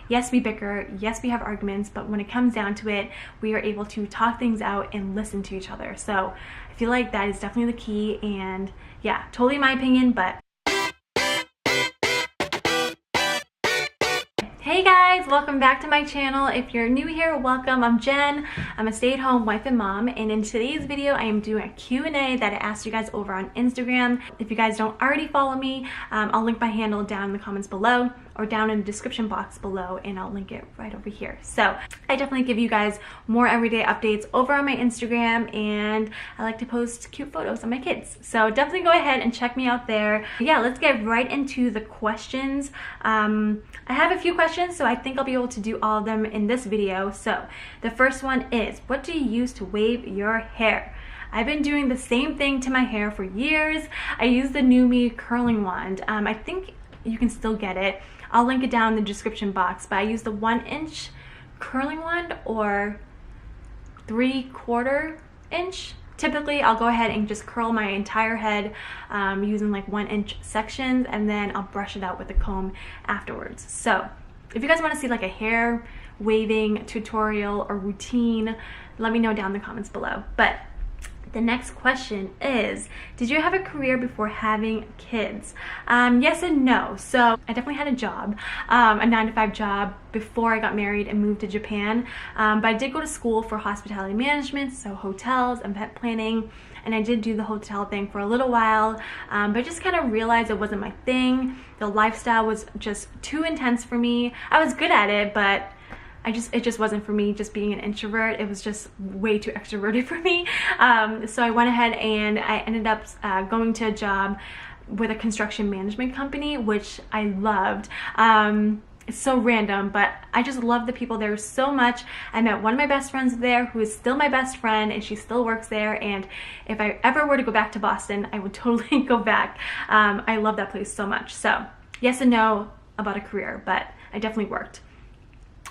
Yes, we bicker, yes, we have arguments, but when it comes down to it, we are able to talk things out and listen to each other. So I feel like that is definitely the key, and yeah, totally my opinion, but hey guys, welcome back to my channel. If you're new here, welcome. I'm Jen. I'm a stay-at-home wife and mom, and in today's video I am doing a Q&A that I asked you guys over on Instagram. If you guys don't already follow me, I'll link my handle down in the comments below or down in the description box below, and I'll link it right over here. So I definitely give you guys more everyday updates over on my Instagram, and I like to post cute photos of my kids. So definitely go ahead and check me out there. Yeah, let's get right into the questions. I have a few questions, so I think I'll be able to do all of them in this video. So the first one is, what do you use to wave your hair? I've been doing the same thing to my hair for years. I use the NuMe curling wand. I think you can still get it. I'll link it down in the description box, but I use the 1-inch curling wand or 3/4 inch. Typically, I'll go ahead and just curl my entire head using like 1-inch sections, and then I'll brush it out with a comb afterwards. So if you guys want to see like a hair waving tutorial or routine, let me know down in the comments below. But the next question is, did you have a career before having kids? Yes and no. So I definitely had a job, a 9-to-5 job before I got married and moved to Japan. But I did go to school for hospitality management, so hotels and event planning. And I did do the hotel thing for a little while, but I just kind of realized it wasn't my thing. The lifestyle was just too intense for me. I was good at it, but it just wasn't for me. Just being an introvert, it was just way too extroverted for me. So I went ahead and I ended up going to a job with a construction management company, which I loved. It's so random, but I just love the people there so much. I met one of my best friends there who is still my best friend, and she still works there. And if I ever were to go back to Boston, I would totally go back. I love that place so much. So yes and no about a career, but I definitely worked.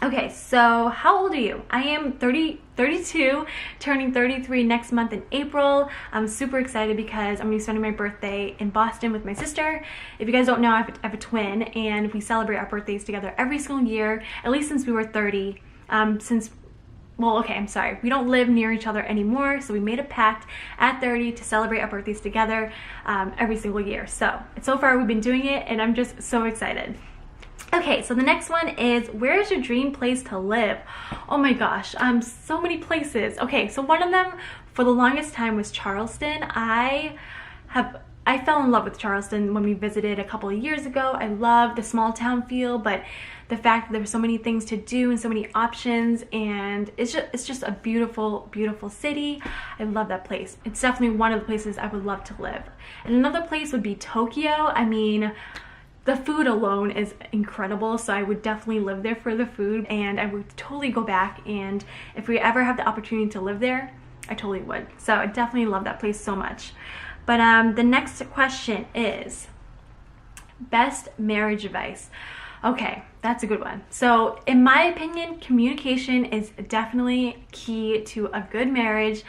Okay, so how old are you? I am 32, turning 33 next month in April. I'm super excited because I'm going to be spending my birthday in Boston with my sister. If you guys don't know, I have a twin, and we celebrate our birthdays together every single year, at least since we were 30. Well, okay, I'm sorry. We don't live near each other anymore, so we made a pact at 30 to celebrate our birthdays together every single year. So far we've been doing it, and I'm just so excited. Okay, so the next one is, where is your dream place to live? Oh my gosh, so many places. Okay, so one of them for the longest time was Charleston. I fell in love with Charleston when we visited a couple of years ago. I love the small town feel, but the fact that there were so many things to do and so many options, and it's just a beautiful, beautiful city. I love that place. It's definitely one of the places I would love to live. And another place would be Tokyo. I mean, the food alone is incredible, so I would definitely live there for the food, and I would totally go back, and if we ever have the opportunity to live there, I totally would. So I definitely love that place so much. But the next question is, best marriage advice. Okay, that's a good one. So in my opinion, communication is definitely key to a good marriage.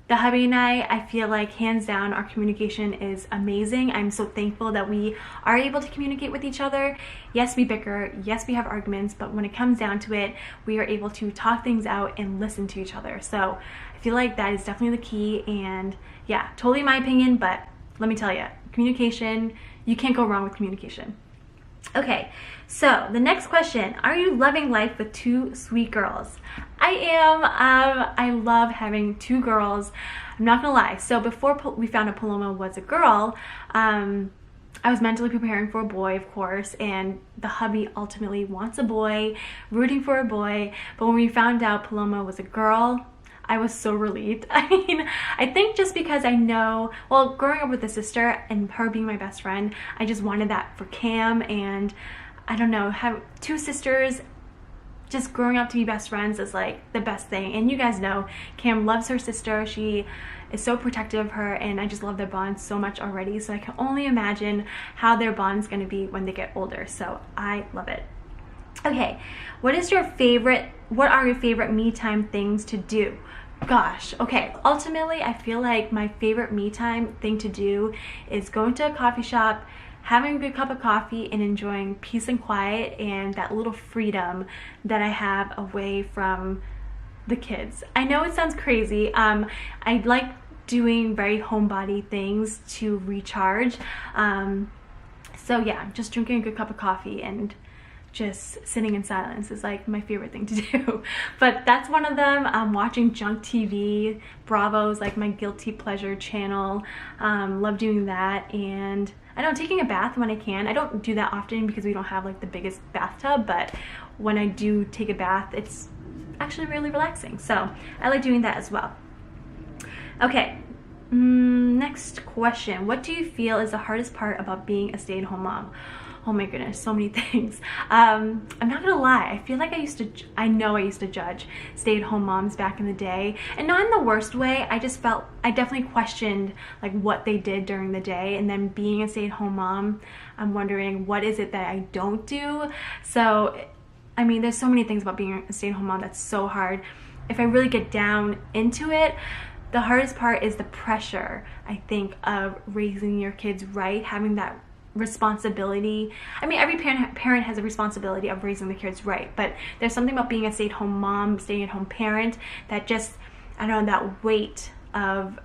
The hubby and I feel like hands down our communication is amazing. I'm so thankful that we are able to communicate with each other. Yes, we bicker, yes, we have arguments, but when it comes down to it, we are able to talk things out and listen to each other. So I feel like that is definitely the key, and yeah, totally my opinion, but let me tell you, communication, you can't go wrong with communication. Okay, so the next question, are you loving life with 2 sweet girls? I am. I love having 2 girls. I'm not gonna lie. So before we found out Paloma was a girl, I was mentally preparing for a boy, of course, and the hubby ultimately wants a boy, rooting for a boy. But when we found out Paloma was a girl, I was so relieved. I mean, I think just because I know, well, growing up with a sister and her being my best friend, I just wanted that for Cam, and I don't know, have 2 sisters, just growing up to be best friends is like the best thing. And you guys know, Cam loves her sister. She is so protective of her, and I just love their bond so much already. So I can only imagine how their bond's gonna be when they get older. So I love it. Okay, what are your favorite me time things to do? Gosh, okay, ultimately I feel like my favorite me time thing to do is go into a coffee shop, having a good cup of coffee and enjoying peace and quiet and that little freedom that I have away from the kids. I know it sounds crazy. I like doing very homebody things to recharge. So yeah, just drinking a good cup of coffee and just sitting in silence is like my favorite thing to do. But that's one of them. Watching junk TV. Bravo's like my guilty pleasure channel. Love doing that. And I know, taking a bath when I can. I don't do that often because we don't have like the biggest bathtub, but when I do take a bath, it's actually really relaxing. So I like doing that as well. Okay, next question. What do you feel is the hardest part about being a stay-at-home mom? Oh my goodness, so many things. I'm not gonna lie, I feel like I used to judge stay-at-home moms back in the day, and not in the worst way. I just felt, I definitely questioned like what they did during the day, and then being a stay-at-home mom, I'm wondering what is it that I don't do. So I mean, there's so many things about being a stay-at-home mom that's so hard. If I really get down into it, the hardest part is the pressure, I think, of raising your kids right, having that responsibility. I mean, every parent has a responsibility of raising the kids right, but there's something about being a stay-at-home mom, stay-at-home parent, that just, I don't know, that weight of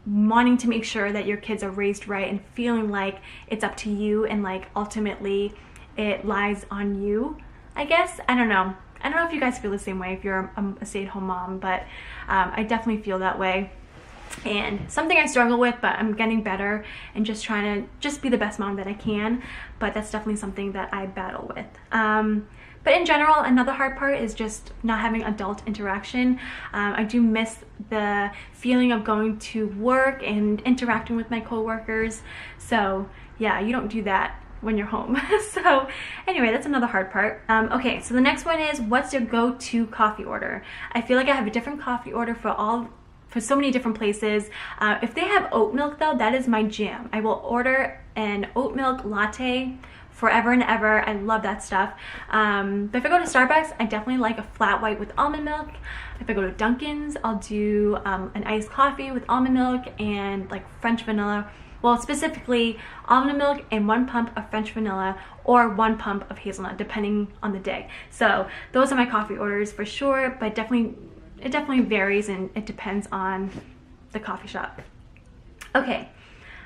wanting to make sure that your kids are raised right and feeling like it's up to you and like ultimately it lies on you, I guess. I don't know if you guys feel the same way if you're a stay-at-home mom, but I definitely feel that way. And something I struggle with, but I'm getting better and just trying to just be the best mom that I can. But that's definitely something that I battle with. But in general, another hard part is just not having adult interaction. I do miss the feeling of going to work and interacting with my coworkers. So yeah, you don't do that when you're home. So anyway, that's another hard part. Okay, so the next one is, what's your go-to coffee order? I feel like I have a different coffee order for so many different places. If they have oat milk though, that is my jam. I will order an oat milk latte forever and ever. I love that stuff. But if I go to Starbucks, I definitely like a flat white with almond milk. If I go to Dunkin's, I'll do an iced coffee with almond milk and like French vanilla. Well, specifically almond milk and 1 pump of French vanilla or 1 pump of hazelnut, depending on the day. So those are my coffee orders for sure, but it definitely varies and it depends on the coffee shop. Okay,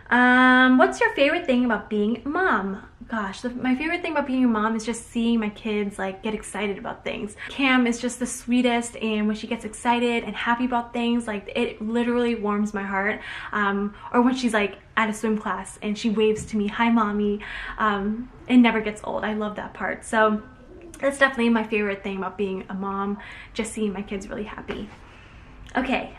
what's your favorite thing about being a mom? Gosh, my favorite thing about being a mom is just seeing my kids like get excited about things. Cam is just the sweetest, and when she gets excited and happy about things, like it literally warms my heart. Or when she's like at a swim class and she waves to me, "Hi mommy," it never gets old. I love that part. So that's definitely my favorite thing about being a mom, just seeing my kids really happy. Okay,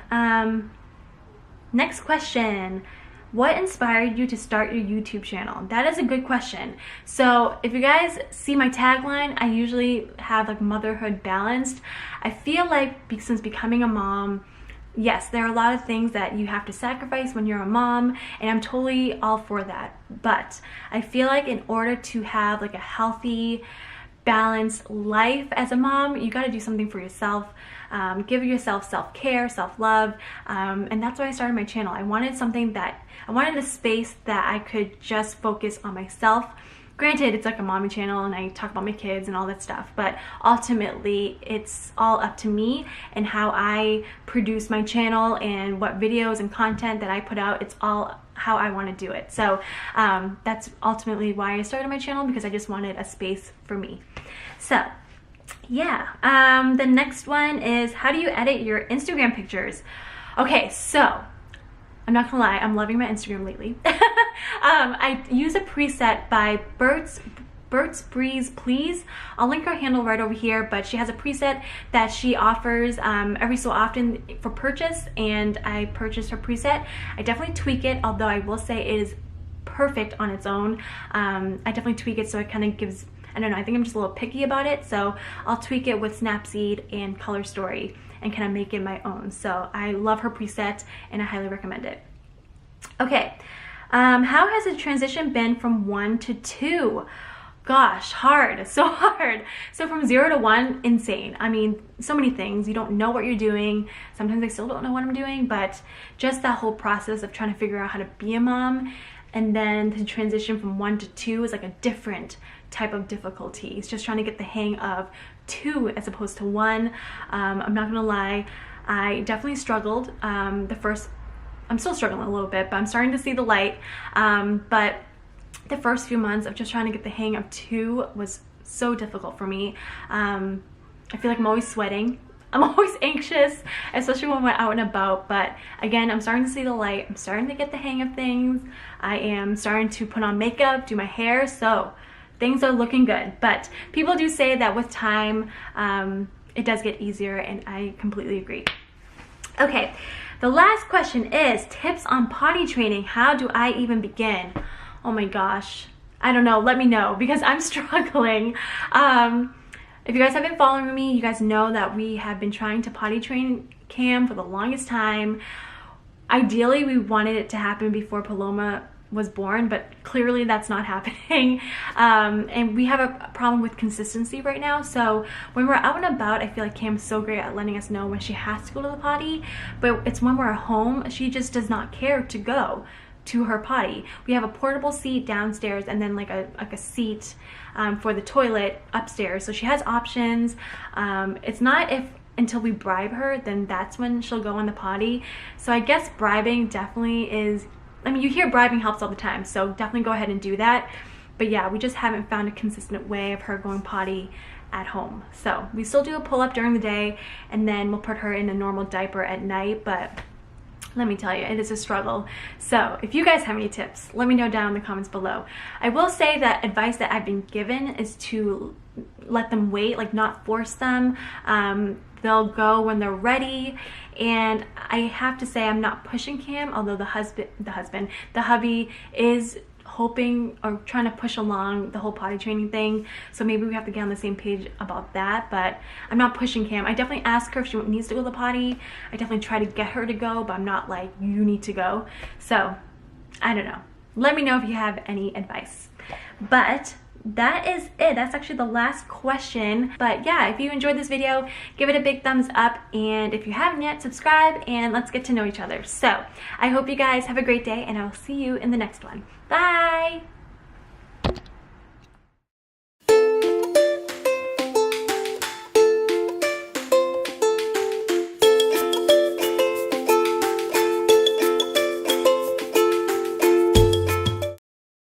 next question. What inspired you to start your YouTube channel? That is a good question. So if you guys see my tagline, I usually have like motherhood balanced. I feel like since becoming a mom, yes, there are a lot of things that you have to sacrifice when you're a mom, and I'm totally all for that. But I feel like in order to have like a healthy, balanced life as a mom, you got to do something for yourself. Give yourself self-care, self-love, and that's why I started my channel. I wanted a space that I could just focus on myself. Granted, it's like a mommy channel and I talk about my kids and all that stuff, but ultimately it's all up to me and how I produce my channel and what videos and content that I put out. It's all how I want to do it. So that's ultimately why I started my channel, because I just wanted a space for me. So yeah, the next one is, how do you edit your Instagram pictures? Okay, so I'm not gonna lie, I'm loving my Instagram lately. I use a preset by Burt's Breeze Please. I'll link her handle right over here, but she has a preset that she offers every so often for purchase, and I purchased her preset. I definitely tweak it, although I will say it is perfect on its own. I definitely tweak it so it kind of gives, I don't know, I think I'm just a little picky about it, so I'll tweak it with Snapseed and Color Story and kind of make it my own. So I love her preset and I highly recommend it. Okay, how has the transition been from 1 to 2? Gosh, hard, so hard. So from 0 to 1, insane. I mean, so many things. You don't know what you're doing. Sometimes I still don't know what I'm doing, but just that whole process of trying to figure out how to be a mom, and then the transition from 1 to 2 is like a different type of difficulty. It's just trying to get the hang of 2 as opposed to 1. I'm not gonna lie, I definitely struggled. I'm still struggling a little bit, but I'm starting to see the light. But the first few months of just trying to get the hang of 2 was so difficult for me. I feel like I'm always sweating. I'm always anxious, especially when we're out and about. But again, I'm starting to see the light. I'm starting to get the hang of things. I am starting to put on makeup, do my hair, so things are looking good. But people do say that with time, it does get easier, and I completely agree. Okay, the last question is tips on potty training. How do I even begin? Oh my gosh, I don't know. Let me know, because I'm struggling. If you guys have been following me, you guys know that we have been trying to potty train Cam for the longest time. Ideally, we wanted it to happen before Paloma was born, but clearly that's not happening. And we have a problem with consistency right now. So when we're out and about, I feel like Cam's so great at letting us know when she has to go to the potty, but it's when we're at home, she just does not care to go to her potty. We have a portable seat downstairs and then like a seat for the toilet upstairs, so she has options. It's not until we bribe her, then that's when she'll go on the potty. So I guess bribing definitely is, I mean, you hear bribing helps all the time, so definitely go ahead and do that. But yeah, we just haven't found a consistent way of her going potty at home. So we still do a pull-up during the day, and then we'll put her in a normal diaper at night. But let me tell you, it is a struggle. So if you guys have any tips, let me know down in the comments below. I will say that advice that I've been given is to let them wait, like not force them. They'll go when they're ready. And I have to say, I'm not pushing Cam, although the hubby is hoping or trying to push along the whole potty training thing. So maybe we have to get on the same page about that, but I'm not pushing Cam. I definitely ask her if she needs to go to the potty. I definitely try to get her to go, but I'm not like, you need to go. So I don't know. Let me know if you have any advice. But that is it. That's actually the last question. But yeah, if you enjoyed this video, give it a big thumbs up, and if you haven't yet, subscribe, and let's get to know each other. So I hope you guys have a great day, and I will see you in the next one. Bye.